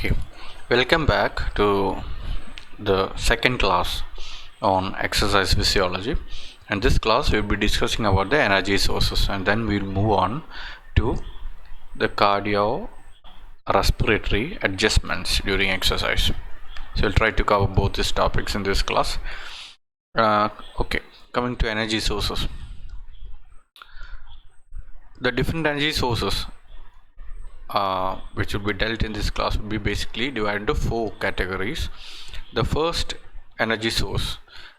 Okay, welcome back to the second class on exercise physiology. And this class we'll be discussing about the energy sources, and then we'll move on to the cardio respiratory adjustments during exercise. So we'll try to cover both these topics in this class. Okay, coming to energy sources. The different energy sources which will be dealt in this class will be basically divided into four categories. The first energy source,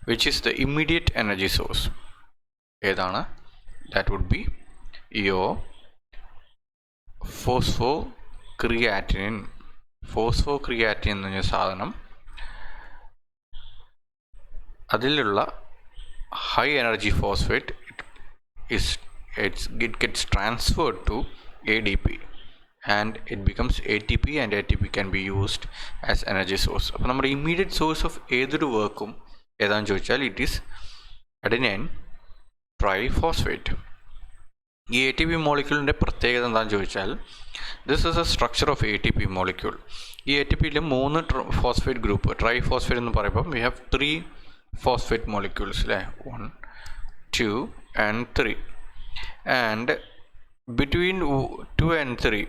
which is the immediate energy source, that would be your phosphocreatine. Phosphocreatine എന്ന് പറഞ്ഞ സാധനം അതിലുള്ള high energy phosphate it gets transferred to ADP and it becomes ATP, and ATP can be used as energy source. അപ്പോൾ നമ്മുടെ immediate source of ഏതൊരു വർക്കും ഏതാണെന്ന് ചോദിച്ചാൽ it is adenine triphosphate. ഈ ATP മോളിക്യൂളിൻ്റെ പ്രത്യേകത എന്താണെന്ന് ചോദിച്ചാൽ this is A structure of ATP molecule. ഈ ATPയിൽ 3 ഫോസ്ഫേറ്റ് ഗ്രൂപ്പ്, ട്രൈഫോസ്ഫേറ്റ് എന്ന് പറയുമ്പോൾ വി ഹാവ് 3 ഫോസ്ഫേറ്റ് മോളിക്യൂൾസ് അല്ലേ, 1 2 and 3, and between 2 and 3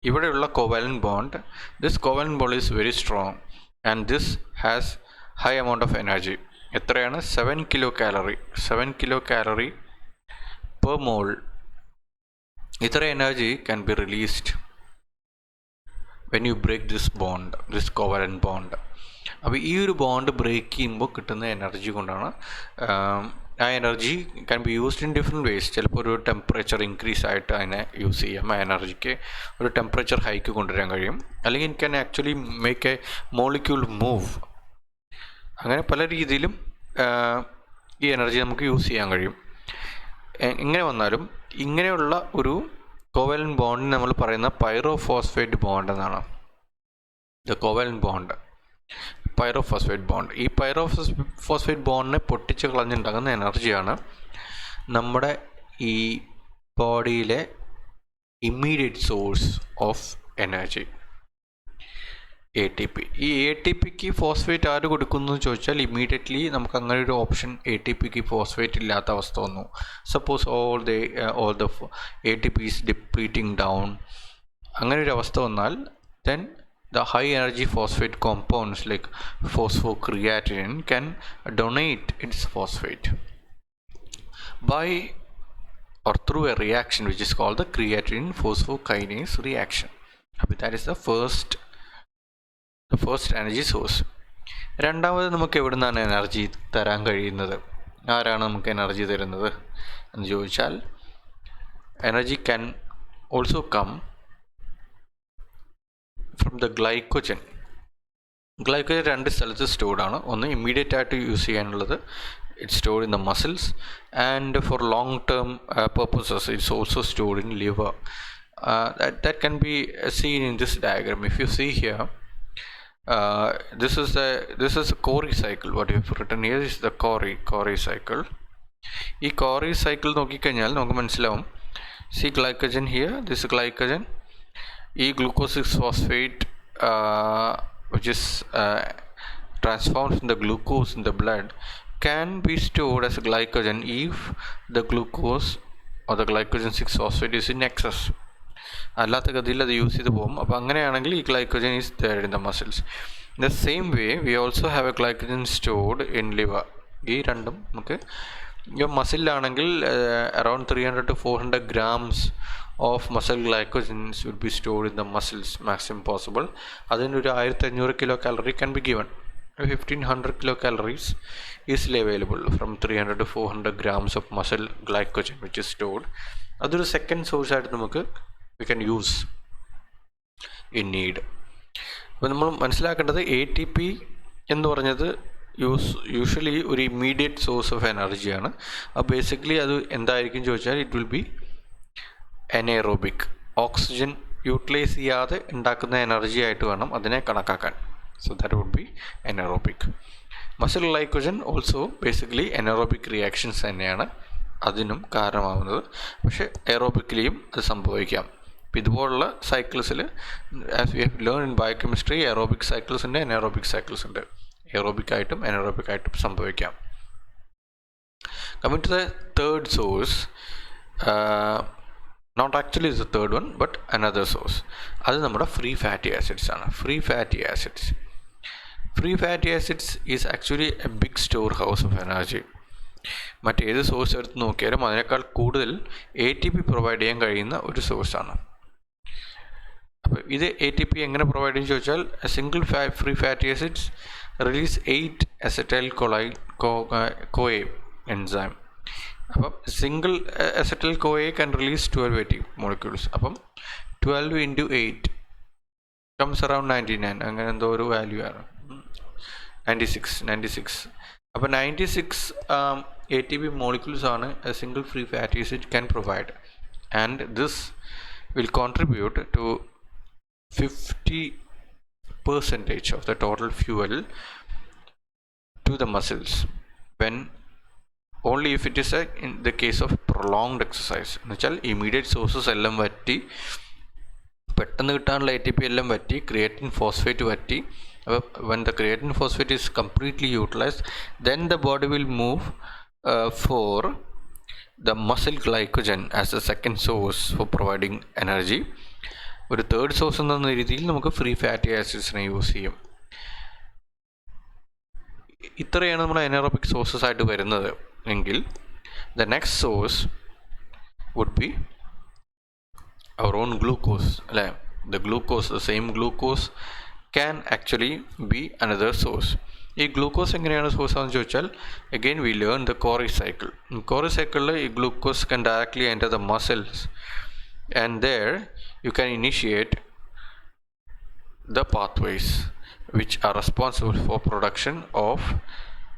ഇവിടെയുള്ള covalent bond, this covalent bond is very strong and this has high amount of energy. എത്രയാണ്? 7 kilocalorie per mole. ഇത്ര energy can be released when you break this bond, this covalent bond. അപ്പോൾ ഈ ഒരു bond break ചെയ്യുമ്പോൾ കിട്ടുന്ന energy കൊണ്ടാണ് ആ energy can be used in different ways. ചിലപ്പോൾ ഒരു ടെമ്പറേച്ചർ ഇൻക്രീസ് ആയിട്ട് അതിനെ യൂസ് ചെയ്യാം, ആ എനർജിക്ക് ഒരു ടെമ്പറേച്ചർ ഹൈക്ക് കൊണ്ടുവരാൻ കഴിയും, അല്ലെങ്കിൽ it can actually make A molecule move. അങ്ങനെ പല രീതിയിലും ഈ എനർജി നമുക്ക് യൂസ് ചെയ്യാൻ കഴിയും. എങ്ങനെ വന്നാലും ഇങ്ങനെയുള്ള ഒരു കോവാലന്റ് ബോണ്ടിന് നമ്മൾ പറയുന്ന പൈറോഫോസ്ഫേറ്റ് ബോണ്ട് എന്നാണ്. The covalent bond, pyrophosphate bond. ഈ പൈറോഫോസ്ഫേറ്റ് ബോണ്ടിനെ പൊട്ടിച്ച് കളഞ്ഞുണ്ടാകുന്ന എനർജിയാണ് നമ്മുടെ ഈ ബോഡിയിലെ immediate source of energy, ATP. ഈ ATPക്ക് ഫോസ്ഫേറ്റ് ആര് കൊടുക്കുന്നു എന്ന് ചോദിച്ചാൽ ഇമ്മീഡിയറ്റ്ലി നമുക്ക് അങ്ങനെ ഒരു ഓപ്ഷൻ ATPക്ക് ഫോസ്ഫേറ്റ് ഇല്ലാത്ത അവസ്ഥ വന്നു. Suppose all the ATP is depleting down, അങ്ങനെ ഒരു അവസ്ഥ വന്നാൽ then the high energy phosphate compounds like phosphocreatine can donate its phosphate by or through a reaction which is called the creatine phosphokinase reaction. That is the first energy source. രണ്ടാമത് നമുക്ക് എവിടെ നിന്നാണ് energy തരാൻ കഴിയുന്നത്, ആരാണ് നമുക്ക് energy തരുന്നത് എന്ന് ചോദിച്ചാൽ energy can also come from the glycogen. Glycogen രണ്ട് സ്ഥലത്ത് സ്റ്റോർഡ് ആണ്. ഒന്ന് ഇമ്മീഡിയറ്റ് ആയിട്ട് യൂസ് ചെയ്യാനുള്ളത്, it's stored in the muscles, and for long term purposes it's also stored in liver. That can be seen in this diagram. If you see here, this is a Cori cycle. What you have written here is the Cori cycle. ഈ Cori cycle നോക്കിക്കഴിഞ്ഞാൽ നമുക്ക് മനസ്സിലാവും. See glycogen here, this glycogen, ഈ glucose 6 phosphate which is transformed from the glucose in the blood can be stored as glycogen if the glucose or the glycogen 6 phosphate is in excess. അല്ലാത്ത ഗതിയിൽ അത് use ചെയ്ത് പോകും. അപ്പോൾ അങ്ങനെയാണെങ്കിൽ ഈ glycogen is there in the muscles. In the same way we also have a glycogen stored in liver. ഈ രണ്ടും നമുക്ക് മസിലാണെങ്കിൽ around 300 to 400 grams of muscle glycogens would be stored in the muscles maximum possible. അതിനൊരു 1500 kilocalorie can be given. 1500 kilocalories easily available from 300 to 400 grams of muscle glycogen which is stored. അതൊരു second source ആയിട്ട് നമുക്ക് we can use in need. അപ്പോൾ നമ്മൾ മനസ്സിലാക്കേണ്ടത് ATP എന്ന് പറഞ്ഞത് usually ഒരു ഇമ്മീഡിയറ്റ് സോഴ്സ് ഓഫ് എനർജിയാണ്. അപ്പോൾ ബേസിക്കലി അത് എന്തായിരിക്കും ചോദിച്ചാൽ it will be anaerobic, oxygen utilise ചെയ്യാതെ ഉണ്ടാക്കുന്ന എനർജി ആയിട്ട് വേണം അതിനെ കണക്കാക്കാൻ. So that would be anaerobic. Muscle glycogen also basically anaerobic reactions തന്നെയാണ് അതിനും കാരണമാവുന്നത്, പക്ഷേ എയറോബിക്കലിയും അത് സംഭവിക്കാം. ഇതുപോലുള്ള സൈക്കിൾസിൽ as we have learn in biochemistry aerobic cycles ഉണ്ട്, അനറോബിക് സൈക്കിൾസ് ഉണ്ട്. എയറോബിക്കായിട്ടും അനറോബിക്കായിട്ടും സംഭവിക്കാം. Coming to the third source, not actually the third one but another source, അത് നമ്മുടെ ഫ്രീ ഫാറ്റി ആസിഡ്സ് ആണ്. Free fatty acids is actually a big storehouse of energy. മറ്റേത് source എടുത്ത് നോക്കിയാലും അതിനേക്കാൾ കൂടുതൽ ATP പ്രൊവൈഡ് ചെയ്യാൻ കഴിയുന്ന ഒരു സോഴ്സാണ്. അപ്പോൾ ഇത് ATP എങ്ങനെ പ്രൊവൈഡ് ചെയ്യുമെന്ന് ചോദിച്ചാൽ single free fatty acids release 8 acetyl CoA enzyme. അപ്പം single acetyl CoA can release 12 ATP molecules. അപ്പം 12 into 8 comes around 99, അങ്ങനെ എന്തോ ഒരു വാല്യൂ ആണ്, 96. അപ്പോൾ 96 ATP molecules ആണ് a single free fatty acid can provide, and this will contribute to 50% of the total fuel to the muscles when only if it is in the case of prolonged exercise. എന്നുവെച്ചാൽ immediate sources എല്ലാം വറ്റി, പെട്ടെന്ന് കിട്ടാനുള്ള ATP എല്ലാം വറ്റി, creatine phosphate വറ്റി. അപ്പോൾ when the creatine phosphate is completely utilized, then the body will move for the muscle glycogen as the second source for providing energy. ഒരു തേർഡ് സോഴ്സ് എന്ന രീതിയിൽ നമുക്ക് ഫ്രീ ഫാറ്റി ആസിഡ്സിനെ യൂസ് ചെയ്യും. ഇത്രയാണ് നമ്മുടെ എനറോബിക് സോഴ്സസ് ആയിട്ട് വരുന്നത് എങ്കിൽ the next source would be our own glucose, അല്ലേ? the same glucose can actually be another source. ഈ ഗ്ലൂക്കോസ് എങ്ങനെയാണ് സോഴ്സ് ആണെന്ന് ചോദിച്ചാൽ again we learn the Cori cycle. In Cori cycle ഈ glucose can directly enter the muscles, and there you can initiate the pathways which are responsible for production of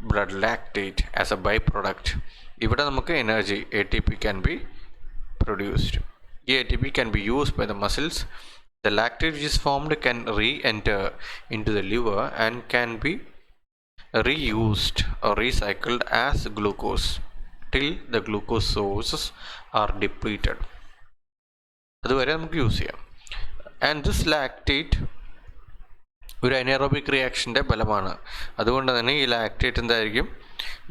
blood lactate as a byproduct. ഇവിടെ നമുക്ക് energy ATP can be produced. The ATP can be used by the muscles. The lactate which is formed can re-enter into the liver and can be reused or recycled as glucose till the glucose sources are depleted. അതുവരെ നമുക്ക് use ചെയ്യാം. And this lactate ഒരു anaerobic റിയാക്ഷൻ്റെ ഫലമാണ്. അതുകൊണ്ട് തന്നെ ഈ lactate എന്തായിരിക്കും,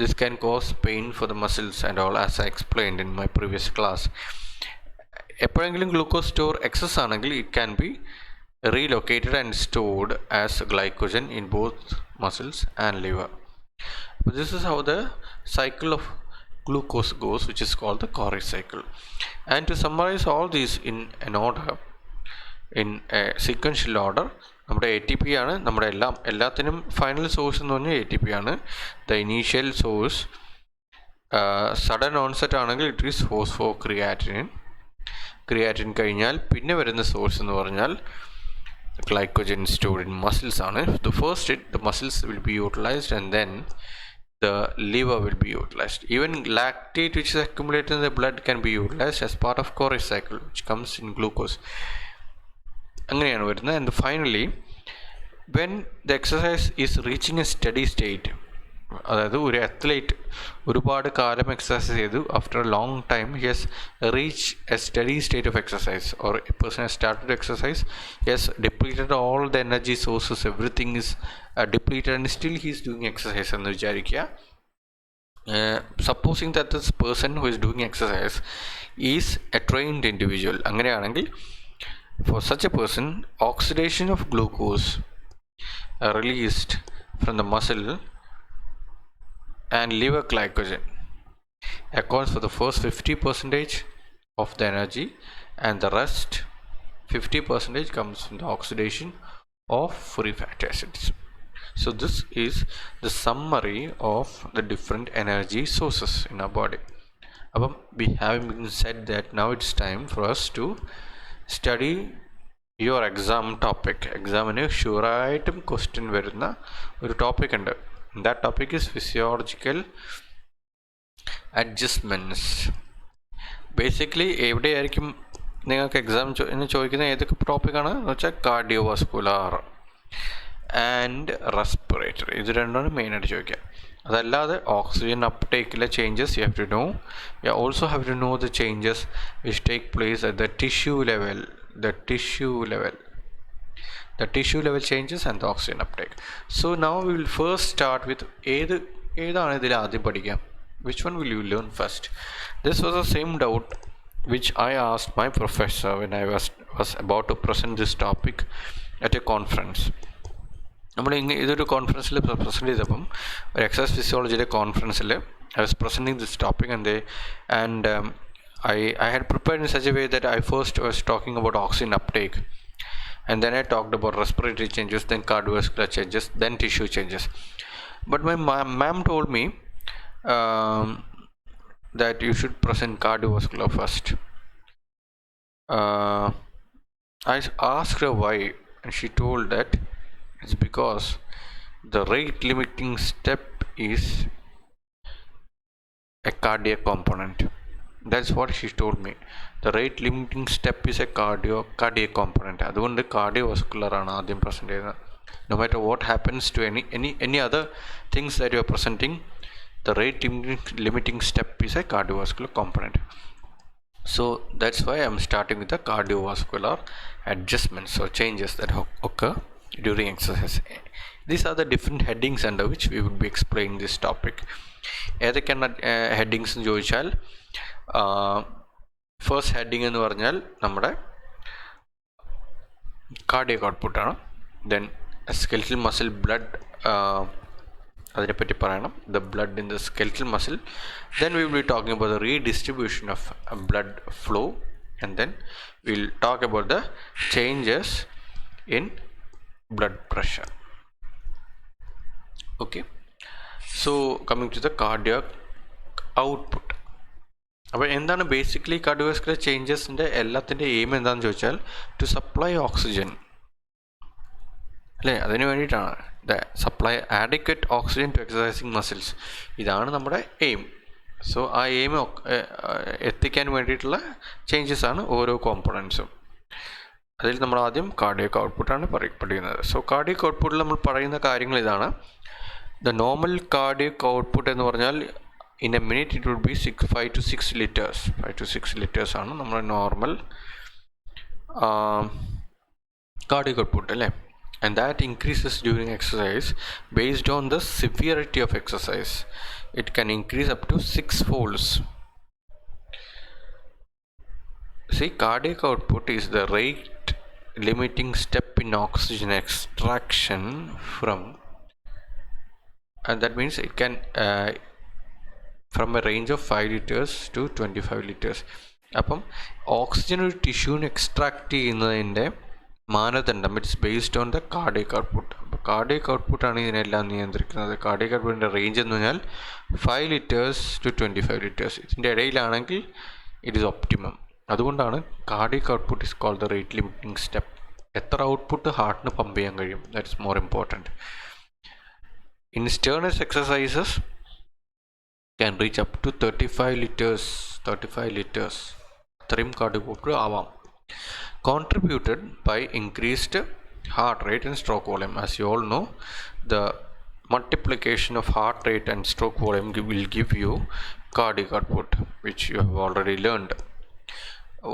this can cause pain for the muscles and all, as I explained in my previous class. എപ്പോഴെങ്കിലും ഗ്ലൂക്കോസ് സ്റ്റോർ എക്സസ് ആണെങ്കിൽ it can be relocated and stored as glycogen in both muscles and liver. But this is how the cycle of glucose goes, which is called the Cori cycle. And to summarize all these in an order, in a sequential order, നമ്മുടെ ATP ആണ് നമ്മുടെ എല്ലാത്തിനും final source എന്ന് പറഞ്ഞാൽ ATP ആണ്. The initial source sudden onset ആണെങ്കിൽ it is ഫോസ്ഫോക്രിയാറ്റിൻ. Creatine കഴിഞ്ഞാൽ പിന്നെ വരുന്ന സോഴ്സ് എന്ന് പറഞ്ഞാൽ glycogen stored in muscles ആണ്. The first the muscles will be utilized and then the liver will be utilized. Even lactate which is accumulated in the blood can be utilized as part of Cori cycle, which comes in glucose. അങ്ങനെയാണ് വരുന്നത്. And finally when the exercise is reaching a steady state, അതായത് ഒരു athlete ഒരുപാട് കാലം exercise ചെയ്തു, after a long time he has reach a steady state of exercise, or a person has started exercise, he has depleted all the energy sources, everything is depleted and still he is doing exercise എന്ന് വിചാരിക്കുക. Supposing that this person who is doing exercise is a trained individual, അങ്ങനെയാണെങ്കിൽ for such a person oxidation of glucose released from the muscle and liver glycogen accounts for the first 50% of the energy, and the rest 50% comes from the oxidation of free fatty acids. So this is the summary of the different energy sources in our body. We have said that now it's time for us to study your exam topic. എക്സാമിന് ഷുവറായിട്ടും question വരുന്ന ഒരു topic ഉണ്ട്. That topic is physiological adjustments. Basically എവിടെയായിരിക്കും നിങ്ങൾക്ക് exam ചോദിക്കുന്ന ഏതൊക്കെ ടോപ്പിക്കാണ് എന്ന് വെച്ചാൽ കാർഡിയോവാസ്കുലാർ ആൻഡ് റെസ്പിറേറ്ററി, ഇത് രണ്ടാണ് മെയിനായിട്ട് ചോദിക്കുക. അതല്ലാതെ ഓക്സിജൻ അപ്ടേക്കിലെ changes you also have to know the changes which take place at the tissue level, the tissue level. The tissue level changes and the oxygen uptake. So now we will first start with which one will you learn first? This was the same doubt which I asked my professor when I was about to present this topic at a conference. നമ്മൾ ഇതൊരു കോൺഫറൻസിൽ present ചെയ്തപ്പം ഒരു exercise ഫിസിയോളജിയുടെ കോൺഫറൻസിൽ I was presenting this topic and I had prepared in such a way that I first was talking about oxygen uptake, and then I talked about respiratory changes, then cardiovascular changes, then tissue changes. But my ma'am told me that you should present cardiovascular first. I asked her why, and she told that it's because the rate limiting step is a cardiac component. That's what she told me. The rate limiting step is a cardiac component. അതുകൊണ്ട് cardiovascular ആണ് ആദ്യം present ചെയ്യുന്നത്. No matter what happens to any other things that you are presenting, the rate limiting step is a cardiovascular component. So that's why I'm starting with the cardiovascular adjustments or changes that occur during exercise. These are the different headings under which we would be explaining this topic. ഏതൊക്കെയാണ് headings എന്ന് ചോദിച്ചാൽ, first heading എന്ന് പറഞ്ഞാൽ നമ്മുടെ cardiac ഔട്ട്പുട്ടാണ്. Then skeletal muscle blood, അതിനെപ്പറ്റി പറയണം, the blood in the skeletal muscle. Then we will be talking about the redistribution of blood flow, and then we will talk about the changes in blood pressure. Okay, so coming to the cardiac output. അപ്പോൾ എന്താണ് basically cardiovascular ചേഞ്ചസിൻ്റെ എല്ലാത്തിൻ്റെ aim എന്താണെന്ന് ചോദിച്ചാൽ to supply oxygen അല്ലേ, അതിന് വേണ്ടിയിട്ടാണ്. The supply adequate oxygen to exercising muscles, ഇതാണ് നമ്മുടെ എയിം. സോ ആ എയിം എത്തിക്കാൻ വേണ്ടിയിട്ടുള്ള ചേഞ്ചസ് ആണ് ഓരോ കോമ്പണൻസും. അതിൽ നമ്മൾ ആദ്യം കാർഡിയക് ഔട്ട്പുട്ടാണ് പഠിക്കുന്നത്. സോ കാർഡിയക് ഔട്ട്പുട്ടിൽ നമ്മൾ പറയുന്ന കാര്യങ്ങൾ ഇതാണ്. ദ നോർമൽ കാർഡിയക് ഔട്ട്പുട്ട് എന്ന് പറഞ്ഞാൽ in a minute it would be 5 to 6 liters. 5 to 6 liters ആണ് നമ്മുടെ നോർമൽ കാർഡിയക് ഔട്ട്പുട്ട് അല്ലേ. And that increases during exercise based on the severity of exercise. It can increase up to 6 folds. See, cardiac output is the rate limiting step in oxygen extraction from, and that means it can from a range of 5 liters to 25 liters. അപ്പം oxygen ഒരു ടിഷ്യൂവിന് extract ചെയ്യുന്നതിൻ്റെ മാനദണ്ഡം it's based on the cardiac output. അപ്പോൾ cardiac ഔട്ട്പുട്ടാണ് ഇതിനെല്ലാം നിയന്ത്രിക്കുന്നത്. Cardiac ഔട്ട്പുട്ടിൻ്റെ range എന്ന് പറഞ്ഞാൽ 5 liters to 25 liters. ഇതിൻ്റെ ഇടയിലാണെങ്കിൽ ഇറ്റ് ഈസ് ഒപ്റ്റിമം. അതുകൊണ്ടാണ് cardiac output is called the rate limiting step. എത്ര ഔട്ട്പുട്ട് ഹാർട്ടിന് പമ്പ് ചെയ്യാൻ കഴിയും, that's more important. In strenuous exercises can reach up to 35 liters. അത്രയും കാർഡിയക് ഔട്ട്പുട്ട് ആവാം. Contributed by increased heart rate and stroke volume. As you all know, the multiplication of heart rate and stroke volume will give you cardiac output, which you have already learned.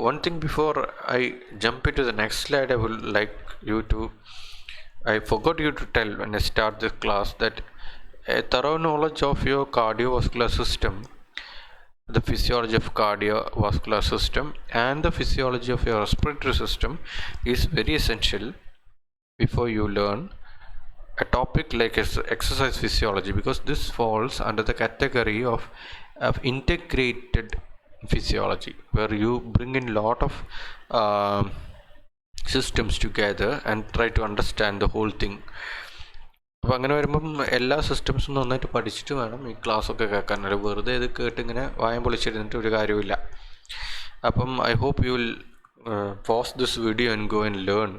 One thing before I jump into the next slide, I would like you to, I forgot you to tell when I start this class that a thorough knowledge of your cardiovascular system, the physiology of cardiovascular system and the physiology of your respiratory system is very essential before you learn a topic like exercise physiology, because this falls under the category of integrated physiology, where you bring in lot of systems together and try to understand the whole thing. അപ്പോൾ അങ്ങനെ വരുമ്പം എല്ലാ സിസ്റ്റംസും നന്നായിട്ട് പഠിച്ചിട്ട് വേണം ഈ ക്ലാസ്സൊക്കെ കേൾക്കാൻ. അല്ല വെറുതെ ഇത് കേട്ട് ഇങ്ങനെ വായം പൊളിച്ചിരുന്നിട്ട് ഒരു കാര്യമില്ല. അപ്പം I hope you will pause this video and go and learn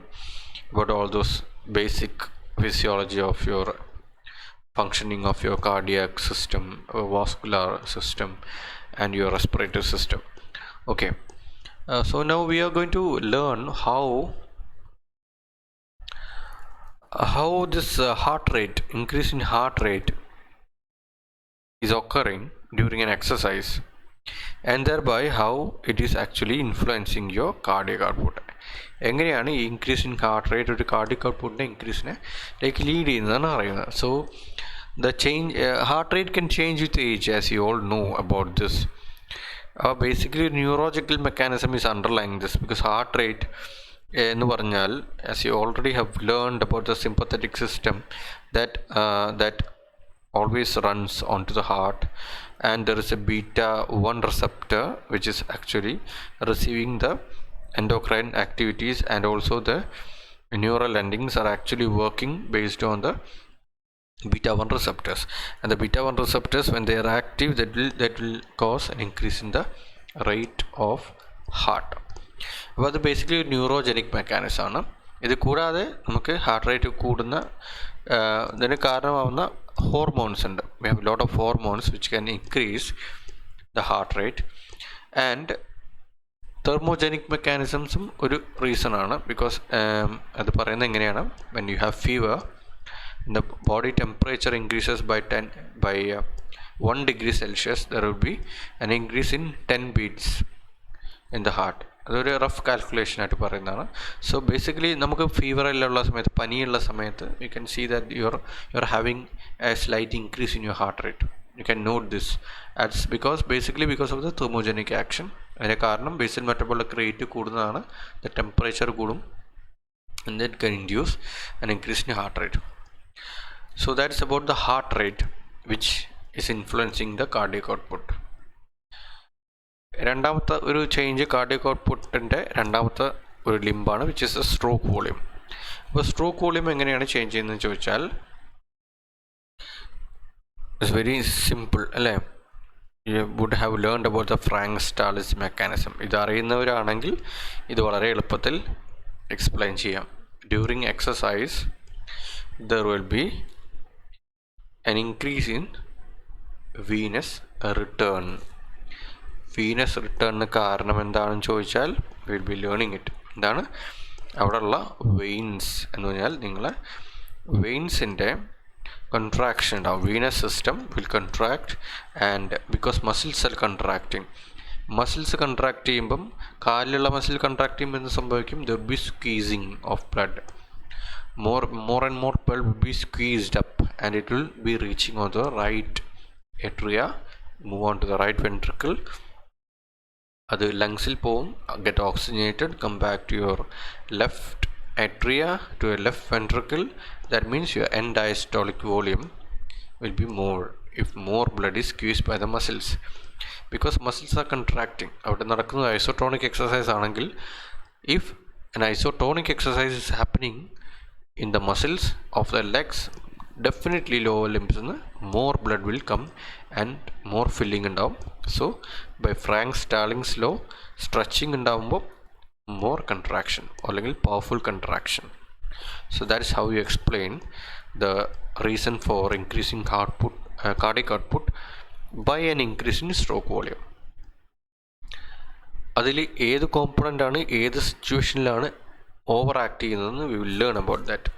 about all those basic physiology of your functioning of your cardiac system, vascular system and your respiratory system. Okay, so now we are going to learn how this heart rate, increase in heart rate is occurring during an exercise, and thereby how it is actually influencing your cardiac output. എങ്ങനെയാണ് ഈ increase in heart rate ഒരു cardiac ഔട്ട്പുട്ടിൻ്റെ ഇൻക്രീസിനെ like lead ചെയ്യുന്നതാണ് പറയുന്നത്. So the change heart rate can change with age, as you all know about this. Basically neurological mechanism is underlying this, because heart rate എന്ന് പറഞ്ഞാൽ, as you already have learned about the sympathetic system, that always runs onto the heart, and there is a beta 1 receptor which is actually receiving the endocrine activities, and also the neural endings are actually working based on the beta 1 receptors, and the beta 1 receptors, when they are active, that will cause an increase in the rate of heart. അപ്പോൾ അത് basically ഒരു neurogenic mechanism ആണ്. ഇത് കൂടാതെ നമുക്ക് heart rate കൂടുന്ന ഇതിന് കാരണമാവുന്ന ഹോർമോൺസ് ഉണ്ട്. We have lot of hormones which can increase the heart rate, and thermogenic മെക്കാനിസംസും ഒരു റീസൺ ആണ്. ബിക്കോസ് അത് പറയുന്നത് എങ്ങനെയാണ്, when you have fever, the body temperature increases by 1 degree Celsius, there will be an increase in 10 beats in the heart. അതൊരു rough calculation ആയിട്ട് പറയുന്നതാണ്. So basically നമുക്ക് ഫീവറെല്ലാം സമയത്ത്, പനിയുള്ള സമയത്ത്, you can see that you are having a slight increase in your heart rate. You can note this that's because of the thermogenic action. അതിൻ്റെ കാരണം ബേസൽ മെറ്റബോളിക് റേറ്റ് കൂടുന്നതാണ്, ദ ടെമ്പറേച്ചർ കൂടും, and that can induce an increase in heart rate. So that's about the heart rate, which is influencing the cardiac output. രണ്ടാമത്തെ ഒരു change cardiac ഔട്ട്പുട്ടിൻ്റെ രണ്ടാമത്തെ ഒരു ലിംബാണ്, which is a stroke volume. അപ്പോൾ stroke volume എങ്ങനെയാണ് change ചെയ്യുന്നതെന്ന് ചോദിച്ചാൽ, ഇറ്റ്സ് വെരി സിമ്പിൾ അല്ലേ. You would have learned about the Frank Starling mechanism. ഇത് അറിയുന്നവരാണെങ്കിൽ ഇത് വളരെ എളുപ്പത്തിൽ എക്സ്പ്ലെയിൻ ചെയ്യാം. During exercise there will be an increase in venous return. venous return കാരണം എന്താണെന്ന് ചോദിച്ചാൽ, വിൽ ബി ലേണിംഗ് ഇറ്റ്. എന്താണ് അവിടെയുള്ള വെയിൻസ് എന്ന് പറഞ്ഞാൽ, നിങ്ങളെ വെയിൻസിൻ്റെ contraction ഉണ്ടാവും. venous system will contract, and because muscles are contracting, muscles contract ചെയ്യുമ്പം, കാലിലുള്ള മസിൽ കൺട്രാക്ട് ചെയ്യുമ്പോൾ എന്ത് സംഭവിക്കും, there will be squeezing of blood. More and more blood will be squeezed up, and it will be reaching on the right atria, move on to the right ventricle. അത് ലങ്സിൽ പോവും, get oxygenated, come back to your left atria, to your left ventricle. That means your end diastolic volume will be more if more blood is squeezed by the muscles, because muscles are contracting. അവിടെ നടക്കുന്നത് isotonic exercise ആണെങ്കിൽ, if an isotonic exercise is happening in the muscles of the legs, definitely lower limbs more blood will come and more filling ഉണ്ടാവും. So by Frank-Starling's law, stretching ഉണ്ടാവുമ്പോൾ more contraction, അല്ലെങ്കിൽ powerful contraction. So that is how you explain the reason for increasing cardiac output by an increase in stroke volume. അതിൽ ഏത് component ആണ് ഏത് സിറ്റുവേഷനിലാണ് over act ചെയ്യുന്നതെന്ന് we will learn about that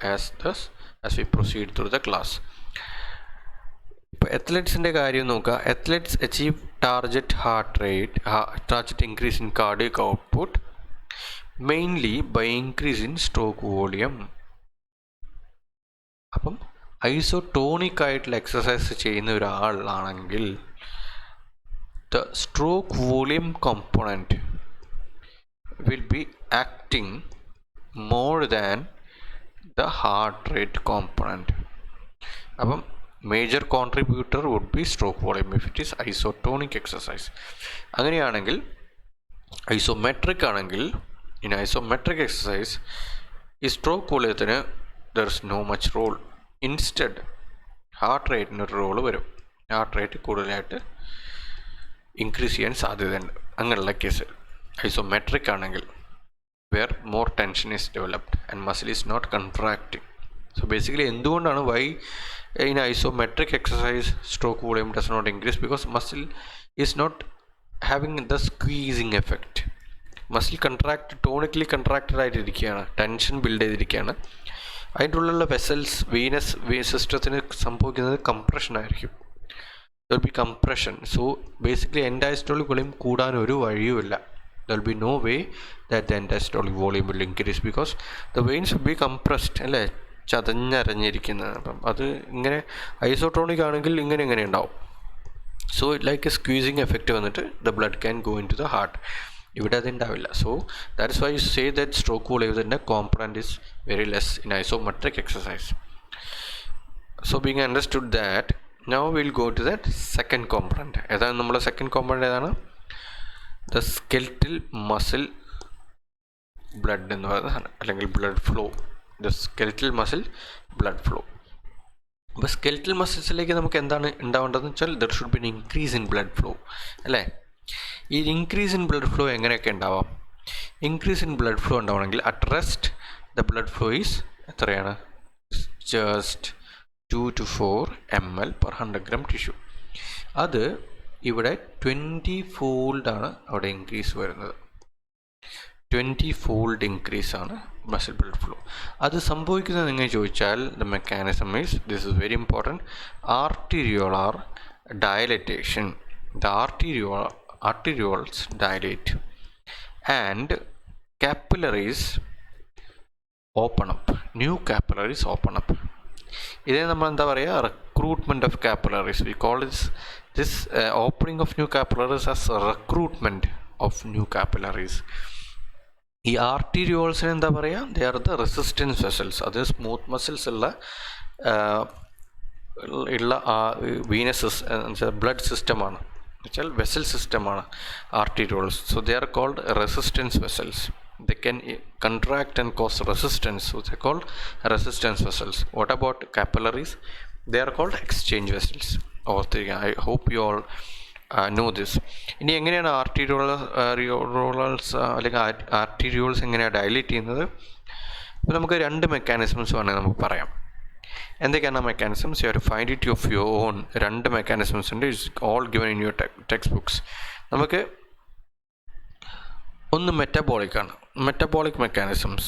as we proceed through the class. ഇപ്പോൾ അത്ലറ്റ്സിൻ്റെ കാര്യം നോക്കുക. Athletes achieve target increase in cardiac output mainly by increase in stroke volume. അപ്പം ഐസോട്ടോണിക് ആയിട്ടുള്ള എക്സസൈസ് ചെയ്യുന്ന ഒരാളാണെങ്കിൽ, the stroke volume component will be acting more than the heart rate component. അപ്പം major contributor would be stroke volume if it is isotonic exercise. അങ്ങനെയാണെങ്കിൽ isometric ആണെങ്കിൽ, in isometric exercise ഈ stroke വോളിയത്തിന് there is no much role. Instead heart റേറ്റിനൊരു role വരും. Heart rate കൂടുതലായിട്ട് increase ചെയ്യാൻ സാധ്യതയുണ്ട് അങ്ങനെയുള്ള കേസ്. ഐസോമെട്രിക് ആണെങ്കിൽ, where more tension is developed and muscle is not contracting. So basically എന്തുകൊണ്ടാണ് why in isometric exercise stroke volume does not increase? Because muscle is not having the squeezing effect. Muscle tonically contracted ആയിട്ടിരിക്കുകയാണ്, tension build ചെയ്തിരിക്കുകയാണ്. അതിൻ്റെ ഉള്ളിലുള്ള vessels, Venus സിസ്റ്റത്തിന് സംഭവിക്കുന്നത് compression ആയിരിക്കും. there will be compression. So basically end diastolic volume കൂടാൻ ഒരു വഴിയുമില്ല. there will be no way that the diastolic volume will increase because the veins will be compressed, അല്ലേ, ചതഞ്ഞരഞ്ഞിരിക്കുന്നത്. അപ്പം അത് ഇങ്ങനെ ഐസോട്രോണിക് ആണെങ്കിൽ ഇങ്ങനെ ഉണ്ടാവും. So like a squeezing effect വന്നിട്ട് the blood can go into the heart. ഇവിടെ അത് ഉണ്ടാവില്ല. So that is why you say that stroke വോളിയത്തിൻ്റെ component is very less in isometric exercise. So being understood that, now we'll go to that second component. ഏതാണ് നമ്മുടെ second component? ഏതാണ്? The skeletal muscle blood എന്ന് പറയുന്നത്, അല്ലെങ്കിൽ blood flow. The skeletal muscle blood flow. അപ്പോൾ skeletal മസിൽസിലേക്ക് നമുക്ക് എന്താണ് ഉണ്ടാവേണ്ടതെന്ന് വെച്ചാൽ there should be an increase in blood flow, അല്ലേ? ഈ ഇൻക്രീസ് ഇൻ ബ്ലഡ് ഫ്ലോ എങ്ങനെയൊക്കെ ഉണ്ടാവാം? ഇൻക്രീസ് ഇൻ ബ്ലഡ് ഫ്ലോ ഉണ്ടാവണമെങ്കിൽ at rest the blood flow is എത്രയാണ്? Just 2 to 4 ml per 100 gram tissue. അത് ഇവിടെ 20 fold ആണ് അവിടെ ഇൻക്രീസ് വരുന്നത്. 20 fold ഇൻക്രീസ് ആണ് മസിൽ ബ്ലഡ് ഫ്ലോ. അത് സംഭവിക്കുന്നത് എങ്ങനെ ചോദിച്ചാൽ the mechanism is, this is very important, arteriolar dilatation. The arterioles dilate and capillaries open up. New capillaries open up. ഇതേ നമ്മൾ എന്താ പറയുക? Recruitment of capillaries. We call this opening of new capillaries as recruitment of new capillaries. ഈ ആർട്ടീരിയോൾസിന് എന്താ പറയുക? They are the resistance vessels. അത് smooth muscles ഉള്ള വീനസ് ബ്ലഡ് സിസ്റ്റമാണ്, വെച്ചാൽ വെസൽ സിസ്റ്റമാണ് arterioles. So they are called resistance vessels. They can contract and cause resistance, so they are called resistance vessels. What about capillaries? They are called exchange vessels. I hope you all know this. ഇനി എങ്ങനെയാണ് arterioles അല്ലെങ്കിൽ arterioles എങ്ങനെയാണ് dilate ചെയ്യുന്നത്? ഇപ്പോൾ നമുക്ക് രണ്ട് mechanisms വേണമെങ്കിൽ നമുക്ക് പറയാം. എന്തൊക്കെയാണ് mechanisms? You have to find it of your own. രണ്ട് മെക്കാനിസംസ് ഉണ്ട്. It's all given in your text books. നമുക്ക് ഒന്ന് മെറ്റബോളിക്കാണ്. Metabolic mechanisms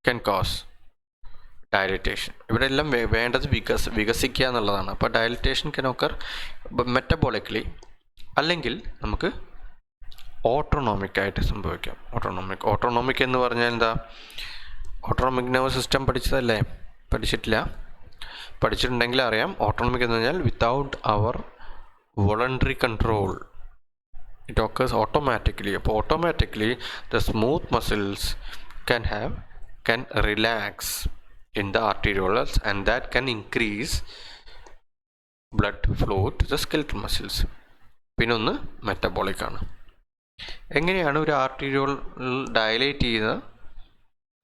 can cause dilatation. ഇവിടെ എല്ലാം വേണ്ടത് വികസിക്കുക എന്നുള്ളതാണ്. അപ്പോൾ ഡയലറ്റേഷൻ ക്യാൻ ഓക്കർ മെറ്റബോളിക്കലി, അല്ലെങ്കിൽ നമുക്ക് ഓട്ടോണോമിക്കായിട്ട് സംഭവിക്കാം. ഓട്ടോണോമിക് എന്ന് പറഞ്ഞാൽ എന്താ? ഓട്ടോണോമിക് നെർവസ് സിസ്റ്റം പഠിച്ചതല്ലേ? പഠിച്ചിട്ടില്ല? പഠിച്ചിട്ടുണ്ടെങ്കിൽ അറിയാം. ഓട്ടോണോമിക് എന്ന് പറഞ്ഞാൽ without our voluntary control. It occurs automatically. അപ്പോൾ automatically the smooth muscles can relax in the arterioles, and that can increase blood flow to the skeletal muscles. പിന്നെ ഒന്ന് മെറ്റബോളിക് ആണ്. എങ്ങനെയാണ് ഒരു ആർട്ടീരിയോൾ ഡയലേറ്റ് ചെയ്യുന്നത്?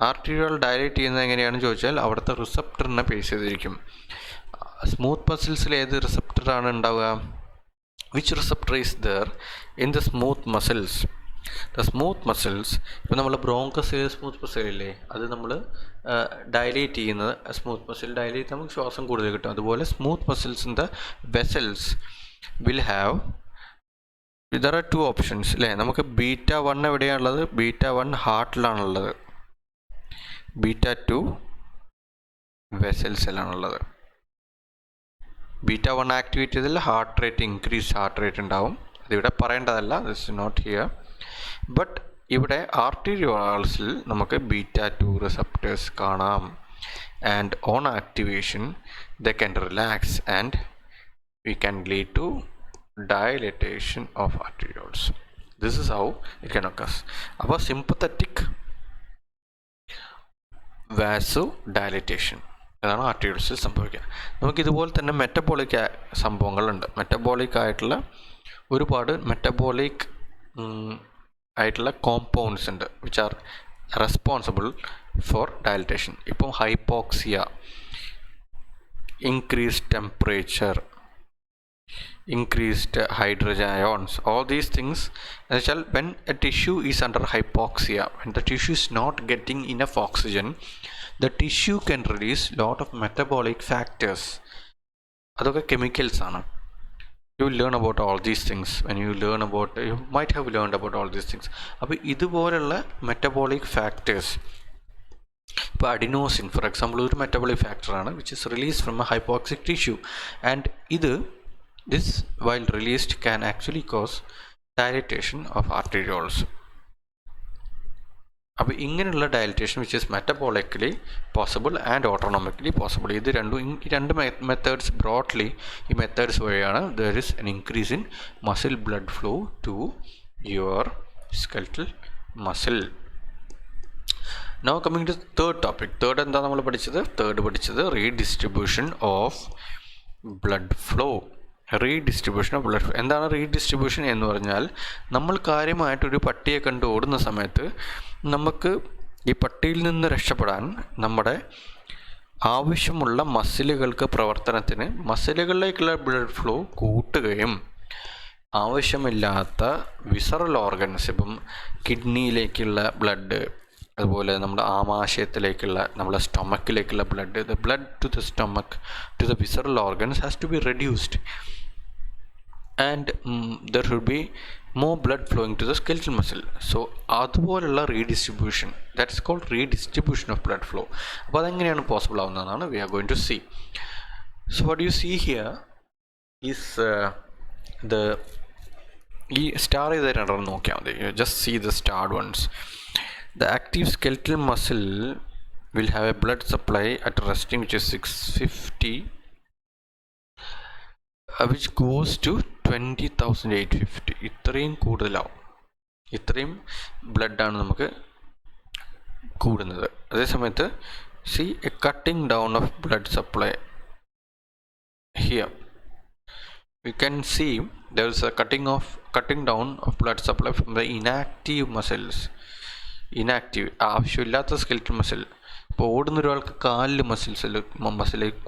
ആർട്ടീരിയോൾ ഡയലേറ്റ് ചെയ്യുന്നത് എങ്ങനെയാണെന്ന് ചോദിച്ചാൽ അവിടുത്തെ റിസപ്റ്ററിനെ ബേസ് ചെയ്തിരിക്കും. സ്മൂത്ത് മസിൽസിൽ ഏത് റിസപ്റ്ററാണ് ഉണ്ടാവുക? Which receptor is there in the smooth muscles? The smooth muscles, ഇപ്പോൾ നമ്മൾ ബ്രോങ്കസ് സ്മൂത്ത് മസിൽ ഇല്ലേ, അത് നമ്മൾ ഡയലേറ്റ് ചെയ്യുന്നത്, സ്മൂത്ത് മസിൽ ഡയലേറ്റ് നമുക്ക് ശ്വാസം കൂടുതൽ കിട്ടും. അതുപോലെ സ്മൂത്ത് മസിൽസിൻ്റെ vessels will have, there are two options അല്ലേ? നമുക്ക് β1 എവിടെയാണുള്ളത്? β1 ഹാർട്ടിലാണുള്ളത്, β2 വെസൽസിലാണുള്ളത്. β1 ആക്ടിവേറ്റ് ചെയ്താൽ heart rate increase, heart rate ഉണ്ടാവും. അതിവിടെ പറയേണ്ടതല്ല, ദിസ് നോട്ട് ഹിയർ. ബട്ട് ഇവിടെ ആർട്ടീരിയോൾസിൽ നമുക്ക് β2 റിസപ്റ്റേഴ്സ് കാണാം. And on activation they can relax and we can lead to dilatation of arterioles. This is how it can occur. അപ്പോൾ sympathetic vasodilatation അതാണ് ആർട്ടീരിയോൾസിൽ സംഭവിക്കുക. നമുക്കിതുപോലെ തന്നെ മെറ്റബോളിക് സംഭവങ്ങളുണ്ട്. മെറ്റബോളിക് ആയിട്ടുള്ള ഒരുപാട് മെറ്റബോളിക് ആയിട്ടുള്ള കോമ്പൗണ്ട്സ് ഉണ്ട് which are responsible for dilatation. ഇപ്പം hypoxia, increased temperature, increased hydrogen ions, all these things. When a tissue is under hypoxia, when the tissue is not getting enough oxygen, the tissue can release lot of metabolic factors. അതൊക്കെ chemicals ആണ്. You will learn about all these things when you might have learned about all these things. അപ്പോൾ ഇതുപോലുള്ള metabolic factors, ഇപ്പോൾ adenosine for example ഒരു metabolic ഫാക്ടറാണ് which is release from a hypoxic tissue. And this while released can actually cause dilatation of arterioles. അപ്പോൾ ഇങ്ങനെയുള്ള dilatation which is metabolically possible and autonomically possible. ഇത് രണ്ട് methods broadly ഈ methods വഴിയാണ് there is an increase in muscle blood flow to your skeletal muscle. Now coming to third topic. Third എന്താ നമ്മൾ പഠിച്ചത്? Third പഠിച്ചത് redistribution of blood flow. Redistribution of blood flow എന്താണ്? Redistribution എന്ന് പറഞ്ഞാൽ നമ്മൾ കാര്യമായിട്ടൊരു പട്ടിയെ കണ്ട് ഓടുന്ന സമയത്ത് നമുക്ക് ഈ പട്ടിയിൽ നിന്ന് രക്ഷപ്പെടാൻ നമ്മുടെ ആവശ്യമുള്ള മസിലുകൾക്ക് പ്രവർത്തനത്തിന് മസിലുകളിലേക്കുള്ള ബ്ലഡ് ഫ്ലോ കൂട്ടുകയും ആവശ്യമില്ലാത്ത വിസറൽ ഓർഗൻസ്, ഇപ്പം കിഡ്നിയിലേക്കുള്ള ബ്ലഡ്, അതുപോലെ നമ്മുടെ ആമാശയത്തിലേക്കുള്ള നമ്മുടെ സ്റ്റൊമക്കിലേക്കുള്ള blood, the blood to the stomach to the visceral organs has to be reduced and there should be more blood flowing to the skeletal muscle. So അതുപോലുള്ള redistribution, that's called redistribution of blood flow. അപ്പോൾ അതെങ്ങനെയാണ് possible ആവുന്നതാണ് we are going to see. So what you see here is ഈ star ചെയ്ത് രണ്ടെണ്ണം നോക്കിയാൽ മതി. Just see the starred ones. The active skeletal muscle will have a blood supply at resting which is 650 which goes to 20,850. ഇത്രയും കൂടുതലാവും, ഇത്രയും ബ്ലഡാണ് നമുക്ക് കൂടുന്നത്. അതേസമയത്ത് see a cutting down of blood supply here. You can see there is a cutting down of blood supply from the inactive muscles. Inactive ആവശ്യമില്ലാത്ത skeletal muscle. ഇപ്പോൾ ഓടുന്ന ഒരാൾക്ക് കാലിൽ മസിൽ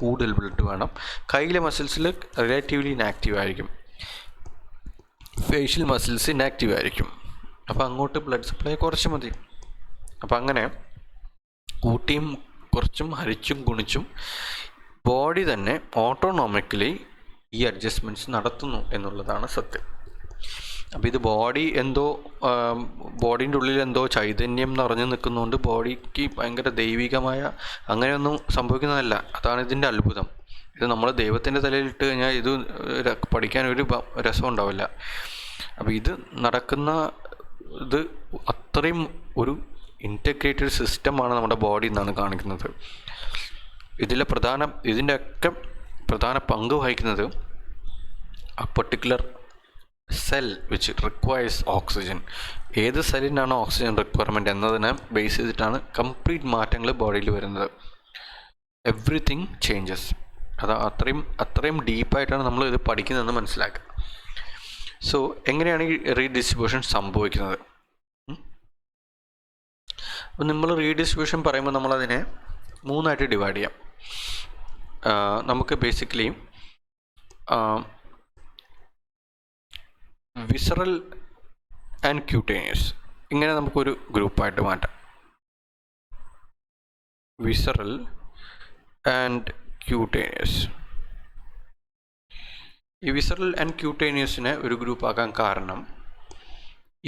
കൂടുതൽ ബ്ലഡ് വേണം, കയ്യിലെ മസിൽസിൽ റിലേറ്റീവ്ലി ഇനാക്റ്റീവ് ആയിരിക്കും, ഫേഷ്യൽ മസിൽസ് ഇനാക്റ്റീവ് ആയിരിക്കും. അപ്പോൾ അങ്ങോട്ട് ബ്ലഡ് സപ്ലൈ കുറച്ച് മതി. അപ്പോൾ അങ്ങനെ കൂട്ടിയും കുറച്ചും ഹരിച്ചും ഗുണിച്ചും ബോഡി തന്നെ ഓട്ടോണോമിക്കലി ഈ അഡ്ജസ്റ്റ്മെൻറ്റ്സ് നടത്തുന്നു എന്നുള്ളതാണ് സത്യം. അപ്പോൾ ഇത് ബോഡീൻ്റെ ഉള്ളിൽ എന്തോ ചൈതന്യം നിറഞ്ഞു നിൽക്കുന്നതുകൊണ്ട് ബോഡിക്ക് ഭയങ്കര ദൈവികമായ അങ്ങനെയൊന്നും സംഭവിക്കുന്നതല്ല. അതാണ് ഇതിൻ്റെ അത്ഭുതം. ഇത് നമ്മൾ ദൈവത്തിൻ്റെ തലയിലിട്ട് കഴിഞ്ഞാൽ ഇത് പഠിക്കാൻ ഒരു രസം ഉണ്ടാവില്ല. അപ്പോൾ ഇത് നടക്കുന്ന ഇത് അത്രയും ഒരു ഇൻറ്റഗ്രേറ്റഡ് സിസ്റ്റമാണ് നമ്മുടെ ബോഡി എന്നാണ് കാണിക്കുന്നത്. ഇതിൻ്റെയൊക്കെ പ്രധാന പങ്ക് വഹിക്കുന്നത് ആ particular cell which requires oxygen. ഏത് സെല്ലിനാണ് ഓക്സിജൻ റിക്വയർമെൻറ്റ് എന്നതിനെ ബേസ് ചെയ്തിട്ടാണ് കംപ്ലീറ്റ് മാറ്റങ്ങൾ ബോഡിയിൽ വരുന്നത്. Everything changes. അത് അത്രയും ഡീപ്പായിട്ടാണ് നമ്മൾ ഇത് പഠിക്കുന്നതെന്ന് മനസ്സിലാക്കുക. സോ എങ്ങനെയാണ് ഈ റീഡിസ്ട്രിബ്യൂഷൻ സംഭവിക്കുന്നത്? അപ്പോൾ നമ്മൾ റീഡിസ്ട്രിബ്യൂഷൻ പറയുമ്പോൾ നമ്മളതിനെ 3ആയിട്ട് ഡിവൈഡ് ചെയ്യാം. നമുക്ക് ബേസിക്കലി വിസറൽ ആൻഡ് ക്യൂട്ടേനിയസ് ഇങ്ങനെ നമുക്കൊരു ഗ്രൂപ്പായിട്ട് മാറ്റാം. Visceral and cutaneous. ഈ വിസറൽ ആൻഡ് ക്യൂട്ടേനിയസിനെ ഒരു ഗ്രൂപ്പാക്കാൻ കാരണം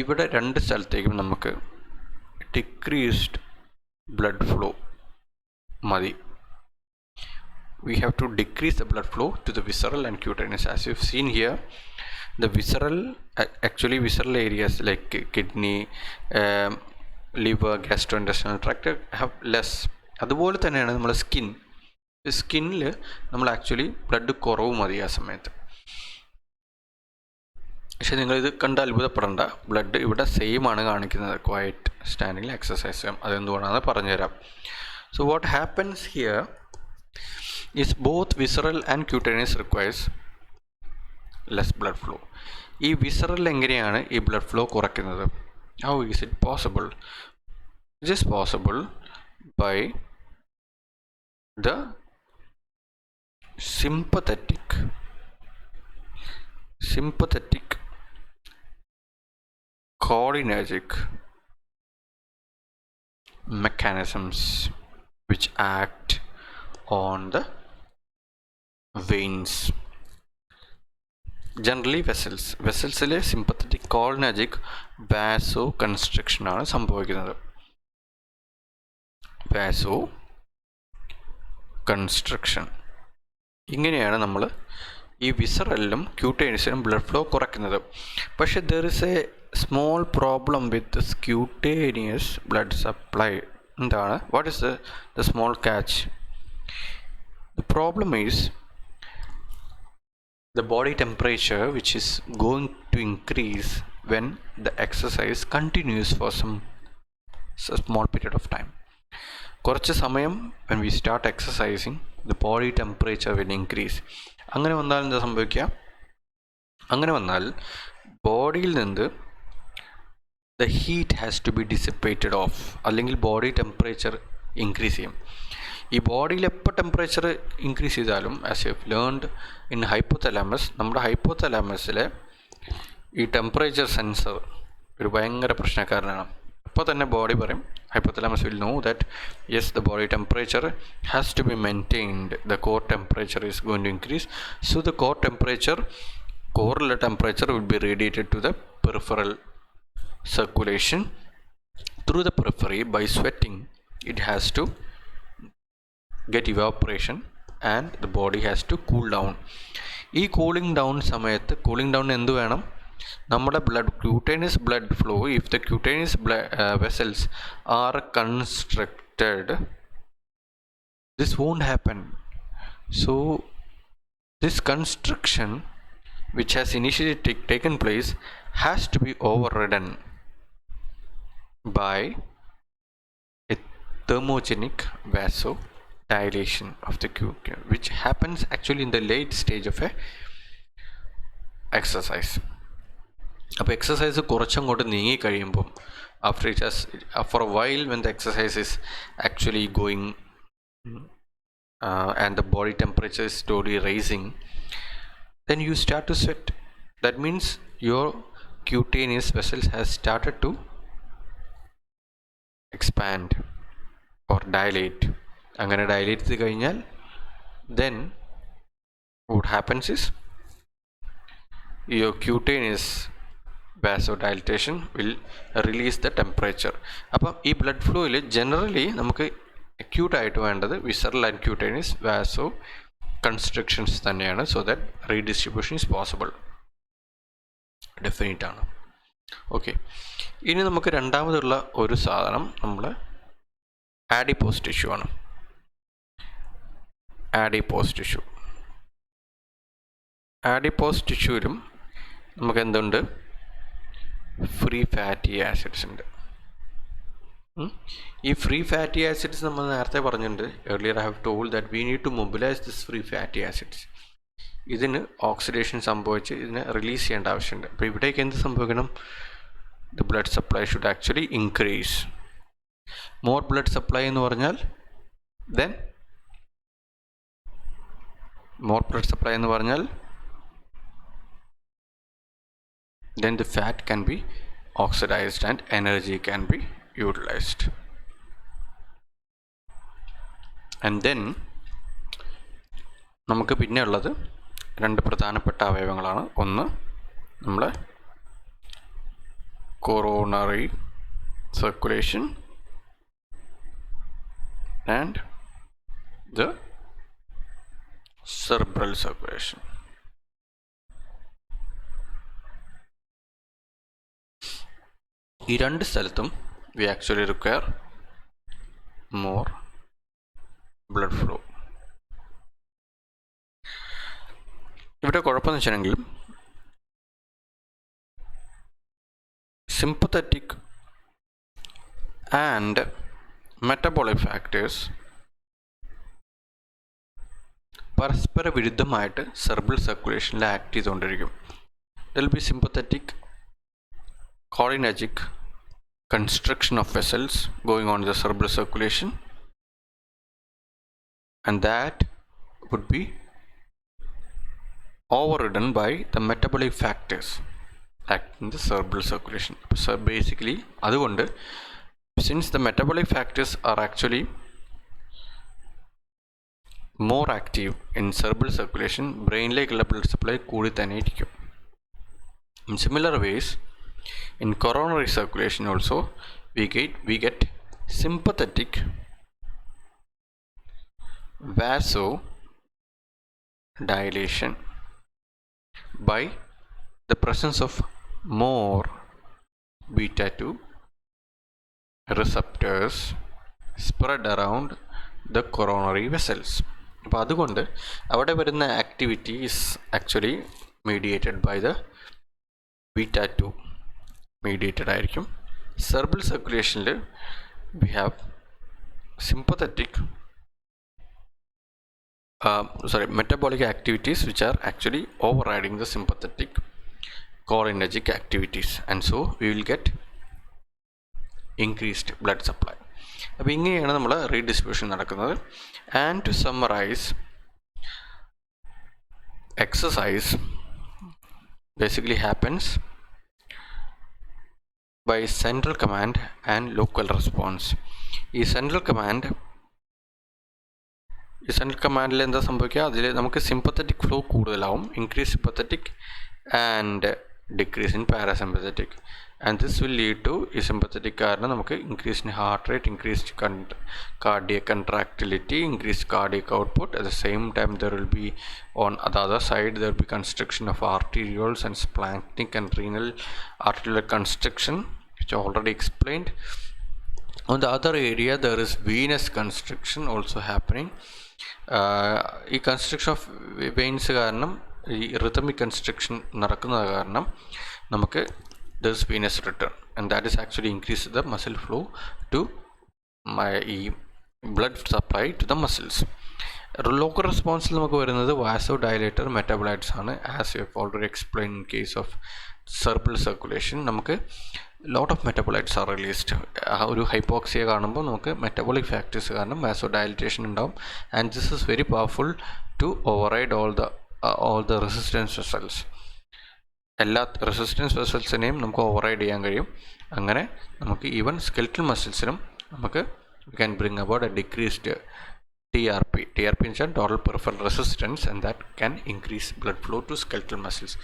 ഇവിടെ രണ്ട് സ്ഥലത്തേക്കും നമുക്ക് ഡിക്രീസ്ഡ് ബ്ലഡ് ഫ്ലോ മതി. We have to decrease the blood flow to the visceral and cutaneous. As you've seen here, the visceral areas like kidney, liver, gastrointestinal tract have less. അതുപോലെ തന്നെയാണ് നമ്മുടെ സ്കിന്നിൽ നമ്മൾ ആക്ച്വലി ബ്ലഡ് കുറവ് മതി ആ സമയത്ത്. പക്ഷെ നിങ്ങളിത് കണ്ട് അത്ഭുതപ്പെടേണ്ട, ബ്ലഡ് ഇവിടെ സെയിം ആണ് കാണിക്കുന്നത്. ക്വയറ്റ് സ്റ്റാൻഡിങ്ങിൽ എക്സസൈസ് അതെന്തുകൊണ്ടാണെന്ന് പറഞ്ഞുതരാം. So what happens here is both visceral and cutaneous requires less blood flow. ഈ വിസറൽ എങ്ങനെയാണ് ഈ ബ്ലഡ് ഫ്ലോ കുറയ്ക്കുന്നത്? How is it possible? It is possible by the sympathetic cholinergic mechanisms which act on the veins, generally vesselsile sympathetic cholinergic vasoconstriction ആണ് സംഭവിക്കുന്നത്. vasoconstriction ഇങ്ങനെയാണ് നമ്മൾ ഈ വിസറലിലും ക്യൂട്ടേനിയസിലും blood flow കുറയ്ക്കുന്നത്. പക്ഷേ there is a small problem with this cutaneous blood supply. What is the small catch? The problem is the body temperature, which is going to increase when the exercise continues for some small period of time. കുറച്ച് സമയം when we start exercising, the body temperature will increase. അങ്ങനെ വന്നാൽ എന്താ സംഭവിക്കുക? അങ്ങനെ വന്നാൽ ബോഡിയിൽ നിന്ന് the heat has to be dissipated off, അല്ലെങ്കിൽ ബോഡി ടെമ്പറേച്ചർ ഇൻക്രീസ് ചെയ്യും. ഈ ബോഡിയിൽ എപ്പോൾ ടെമ്പറേച്ചർ ഇൻക്രീസ് ചെയ്താലും, as you learned in hypothalamus, നമ്മുടെ ഹൈപ്പോതലാമസിലെ ഈ ടെമ്പറേച്ചർ സെൻസർ ഒരു ഭയങ്കര പ്രശ്നക്കാരനാണ്. അപ്പോൾ തന്നെ ബോഡി പറയും, hypothalamus will know that yes, the body temperature has to be maintained, the core temperature is going to increase, so the core temperature will be radiated to the peripheral circulation. Through the periphery, by sweating, it has to get evaporation and the body has to cool down. ഈ cooling down സമയത്ത്, cooling down എന്ത് വേണം? നമ്മുടെ cutaneous blood flow, if the cutaneous vessels are constricted, this won't happen. So this constriction which has initially taken place has to be overridden by a thermogenic vasodilation of the cutane, which happens actually in the late stage of a exercise. അപ്പോൾ exercise കുറച്ചങ്ങോട്ട് നീങ്ങി കഴിയുമ്പം, after it has for a while, when the exercise is actually going and the body temperature is slowly rising, then you start to sweat. That means your cutaneous vessels has started to expand or dilate. അങ്ങനെ dilate ചെയ്ത് കഴിഞ്ഞാൽ then what happens is your cutaneous vasodilatation will release the temperature. അപ്പം ഈ blood ഫ്ലോയിൽ generally നമുക്ക് അക്യൂട്ടായിട്ട് വേണ്ടത് visceral and cutaneous വാസോ constructions തന്നെയാണ്, so that redistribution is possible. Definite ആണ്. ഓക്കെ, ഇനി നമുക്ക് രണ്ടാമതുള്ള ഒരു സാധനം നമ്മൾ ആഡിപ്പോസ് ടിഷ്യൂ ആണ്. ആഡിപ്പോസ് ടിഷ്യൂവിലും നമുക്ക് എന്തുണ്ട്? ഫ്രീ ഫാറ്റി ആസിഡ്സ് ഉണ്ട്. ഈ ഫ്രീ ഫാറ്റി ആസിഡ്സ് നമ്മൾ നേരത്തെ പറഞ്ഞിട്ടുണ്ട്. earlier I have told that we need to mobilize this free fatty acids. ഇതിന് ഓക്സിഡേഷൻ സംഭവിച്ച് ഇതിനെ റിലീസ് ചെയ്യേണ്ട ആവശ്യമുണ്ട്. അപ്പോൾ ഇവിടേക്ക് എന്ത് സംഭവിക്കണം? the blood supply should actually increase. more blood supply എന്ന് പറഞ്ഞാൽ then the fat can be oxidized and energy can be utilized. And then നമുക്ക് പിന്നെ ഉള്ളത് രണ്ട് പ്രധാനപ്പെട്ട അവയവങ്ങളാണ്. ഒന്ന് നമ്മൾ coronary circulation and the cerebral circulation. ഈ രണ്ട് സ്ഥലത്തും we actually require more blood flow. ഇവിടെ കുഴപ്പമെന്ന് വെച്ചിട്ടുണ്ടെങ്കിൽ sympathetic and metabolic factors പരസ്പര വിരുദ്ധമായിട്ട് സെർബ്രൽ സർക്കുലേഷനിൽ ആക്ട് ചെയ്തുകൊണ്ടിരിക്കും. There will be sympathetic cholinergic constriction of vessels going on in the cerebral circulation, and that would be overridden by the metabolic factors acting in the cerebral circulation. So basically അതുകൊണ്ട് since the metabolic factors are actually more active in cerebral circulation, ബ്രെയിനിലേക്കുള്ള blood supply കൂടി തന്നെ ഇരിക്കും. In similar ways, in coronary circulation also we get sympathetic vasodilation by the presence of more beta 2 receptors spread around the coronary vessels. അപ്പോൾ അതുകൊണ്ട് അവിടെ വരുന്ന activity is actually mediated by the beta 2 mediated ആയിരിക്കും. Cerebral സർക്കുലേഷനിൽ we have sympathetic metabolic activities which are actually overriding the sympathetic cholinergic activities, and so we will get increased blood supply. അപ്പോൾ ഇങ്ങനെയാണ് നമ്മൾ redistribution നടക്കുന്നത്. And to summarize, exercise basically happens by central command and local response. ഈ central കമാൻഡിൽ എന്താ സംഭവിക്കുക, അതിൽ നമുക്ക് സിമ്പത്തറ്റിക് ഫ്ലോ കൂടുതലാവും, increase sympathetic and decrease in parasympathetic, and this will lead to ഈ സിമ്പത്തറ്റിക് കാരണം നമുക്ക് increase in heart rate, increased cardiac contractility, increased cardiac output. At the same time, there will be on the other side there will be constriction of arterioles and splanchnic and renal arterial constriction, which I already explained. On the other area there is venous constriction also happening. ഈ construction of veins കാരണം, ഈ rhythmic construction നടക്കുന്നത് കാരണം നമുക്ക് this venous return, and that is actually increase the muscle flow to ഈ blood supply to the muscles. Local response നമുക്ക് വരുന്നത് vasodilator metabolites ആണ്, as we have already explained in case of cerebral circulation. നമുക്ക് lot of metabolites are released. ഒരു hypoxia കാണുമ്പോൾ നമുക്ക് metabolic factors കാരണം vasodilatation ഉണ്ടാവും, and this is very powerful to override all the resistance vessels. എല്ലാ resistance വെസൽസിനെയും നമുക്ക് override ചെയ്യാൻ കഴിയും. അങ്ങനെ നമുക്ക് ഈവൻ സ്കെൽറ്റൽ മസിൽസിനും നമുക്ക് we can bring about a decreased TRP. TRP എന്ന് വെച്ചാൽ total peripheral resistance, and that can increase blood flow to skeletal muscles.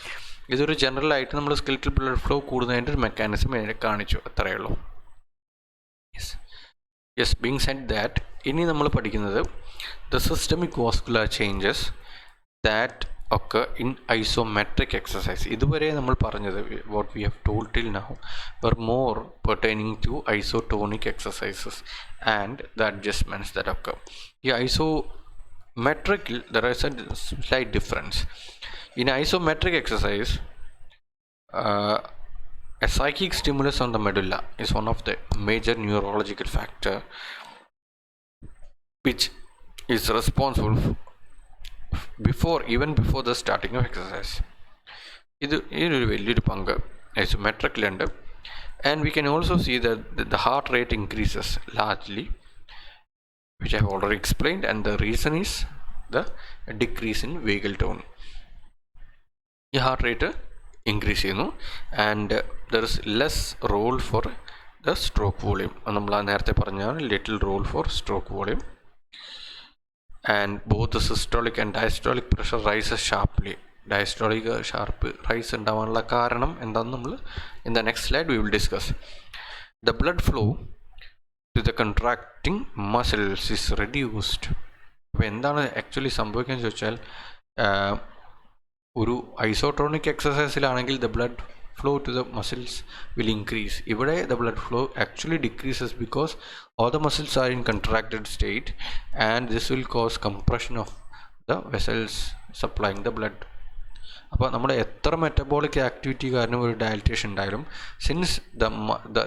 ഇതൊരു ജനറൽ ആയിട്ട് നമ്മൾ സ്കെൽറ്റൽ ബ്ലഡ് ഫ്ലോ കൂടുന്നതിൻ്റെ ഒരു മെക്കാനിസം കാണിച്ചു, അത്രയേ ഉള്ളൂ. യെസ്, ബീങ് സെഡ് ദാറ്റ്, ഇനി നമ്മൾ പഠിക്കുന്നത് the systemic vascular changes that occur in isometric exercise. ഇതുവരെ നമ്മൾ പറഞ്ഞത്, what we have told till now were more pertaining to isotonic exercises and the adjustments that occur. ഈ isometric there is a slight difference. In isometric exercise, a psychic stimulus on the medulla is one of the major neurological factor which is responsible even before the starting of exercise. ഇതിനൊരു വലിയൊരു പങ്ക് ഐസോമെട്രിക്കിലുണ്ട്. And we can also see that the heart rate increases largely, which I have already explained, and the reason is the decrease in vagal tone. ഈ heart rate increase ചെയ്യുന്നു, and there is less role for the stroke volume. നമ്മൾ നേരത്തെ പറഞ്ഞാണ് little role for stroke volume. And both the systolic and diastolic pressure rises sharply. Diastolic sharp rise ഉണ്ടാവാനുള്ള കാരണം എന്താണെന്ന് നമ്മൾ in the next slide we will discuss. The blood flow to the contracting muscles is reduced. അപ്പോൾ എന്താണ് actually സംഭവിക്കുന്നത് ചോദിച്ചാൽ, ഒരു isotonic എക്സസൈസിലാണെങ്കിൽ the blood flow to the muscles will increase. ഇവിടെ the blood flow actually decreases because all the muscles are in contracted state, and this will cause compression of the vessels supplying the blood. അപ്പോൾ നമ്മുടെ എത്ര metabolic activity കാരണം ഒരു dilatation ഉണ്ടായാലും, since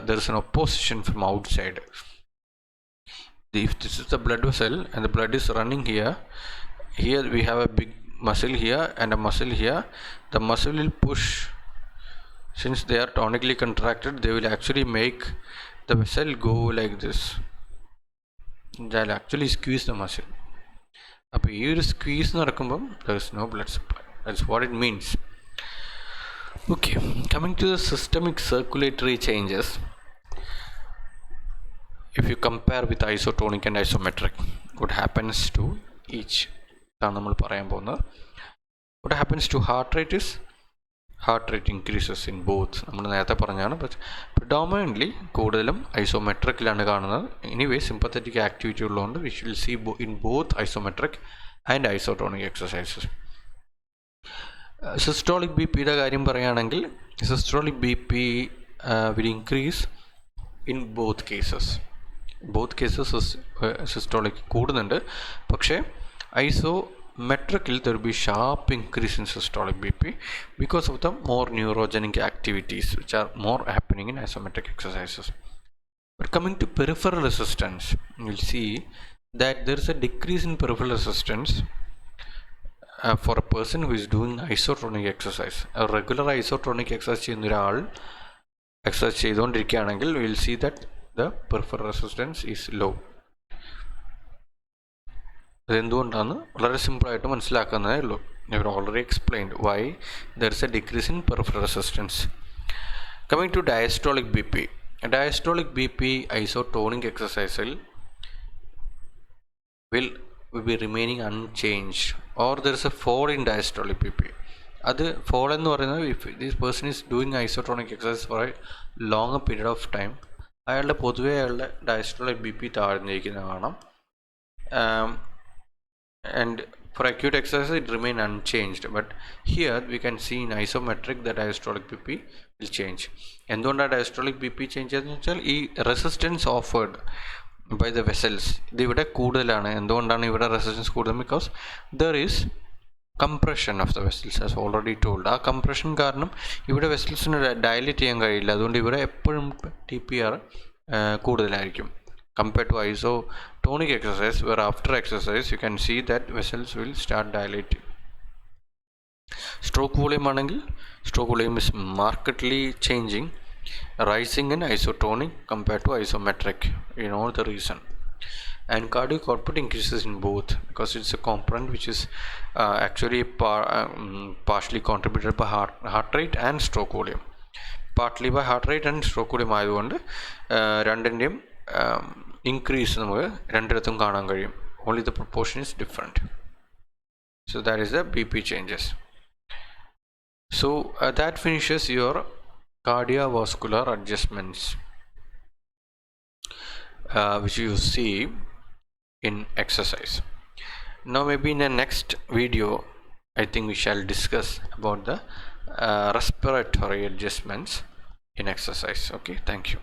there is an opposition from outside, if this is the blood vessel and the blood is running here we have a big muscle here and a muscle here, the muscle will push. Since they are tonically contracted, they will actually make the vessel go like this. They will actually squeeze the muscle. അപ്പോൾ ഈ ഒരു squeeze നടക്കുമ്പം there is no blood supply. That's what it means. Okay, coming to the systemic circulatory changes, if you compare with isotonic and isometric, what happens to each ആണ് നമ്മൾ പറയാൻ പോകുന്നത്. What happens to heart rate is, heart rate increases in both. നമ്മൾ നേരത്തെ പറഞ്ഞാണ്, but predominantly കൂടുതലും ഐസോമെട്രിക്കിലാണ് കാണുന്നത്. എനിവേ സിമ്പത്തറ്റിക് ആക്ടിവിറ്റി ഉള്ളതുകൊണ്ട് we will see in both isometric and isotonic exercises. Systolic B പിയുടെ കാര്യം പറയുകയാണെങ്കിൽ, systolic B P will increase in both cases. Both cases systolic കൂടുന്നുണ്ട്. പക്ഷേ isometrically there will be sharp increase in systolic BP because of the more neurogenic activities which are more happening in isometric exercises. But coming to peripheral resistance, you'll see that there is a decrease in peripheral resistance for a person who is doing isotonic exercise. A regular isotonic exercise ചെയ്യുന്ന ഒരാൾ exercise ചെയ്തുകൊണ്ടിരിക്കുകയാണെങ്കിൽ will see that the peripheral resistance is low. അതെന്തുകൊണ്ടാണ് വളരെ സിമ്പിളായിട്ട് മനസ്സിലാക്കുന്നതേ ഉള്ളൂ. I already explained why there is a decrease in peripheral resistance. Coming to diastolic B P. Diastolic B P isotonic എക്സസൈസിൽ will be remaining unchanged, or there is a fall in diastolic BP. അത് fall എന്ന് പറയുന്നത് if this person is doing isotonic exercise for a longer period of time, അയാളുടെ പൊതുവേ അയാളുടെ diastolic BP താഴ്ന്നിരിക്കുന്നത് കാണാം. And for acute exercise it remain unchanged, but here we can see in isometric the diastolic BP will change. എന്തുകൊണ്ടാണ് diastolic BP change ചെയ്തതെന്ന് വെച്ചാൽ ഈ resistance offered by the vessels ഇത് ഇവിടെ കൂടുതലാണ്. എന്തുകൊണ്ടാണ് ഇവിടെ റെസിസ്റ്റൻസ് കൂടുതൽ? Because there is compression of the vessels as already told. ആ കംപ്രഷൻ കാരണം ഇവിടെ വെസൽസിന് ഡയലേറ്റ് ചെയ്യാൻ കഴിയില്ല. അതുകൊണ്ട് ഇവിടെ എപ്പോഴും TPR കൂടുതലായിരിക്കും compared to isotonic exercise, where after exercise you can see that vessels will start dilating. Stroke volume ആണെങ്കിൽ stroke volume is markedly changing, rising in isotonic compared to isometric. You know the reason. And cardiac output increases in both because it's a component which is actually partially contributed by heart rate and stroke volume. Partly by heart rate and stroke volume ആയതുകൊണ്ട് രണ്ടിൻ്റെയും increase നമുക്ക് രണ്ടിടത്തും കാണാൻ കഴിയും. Only the proportion is different. So that is the BP changes. So that finishes your cardiovascular adjustments which you see in exercise. Now maybe in the next video I think we shall discuss about the respiratory adjustments in exercise. Okay, thank you.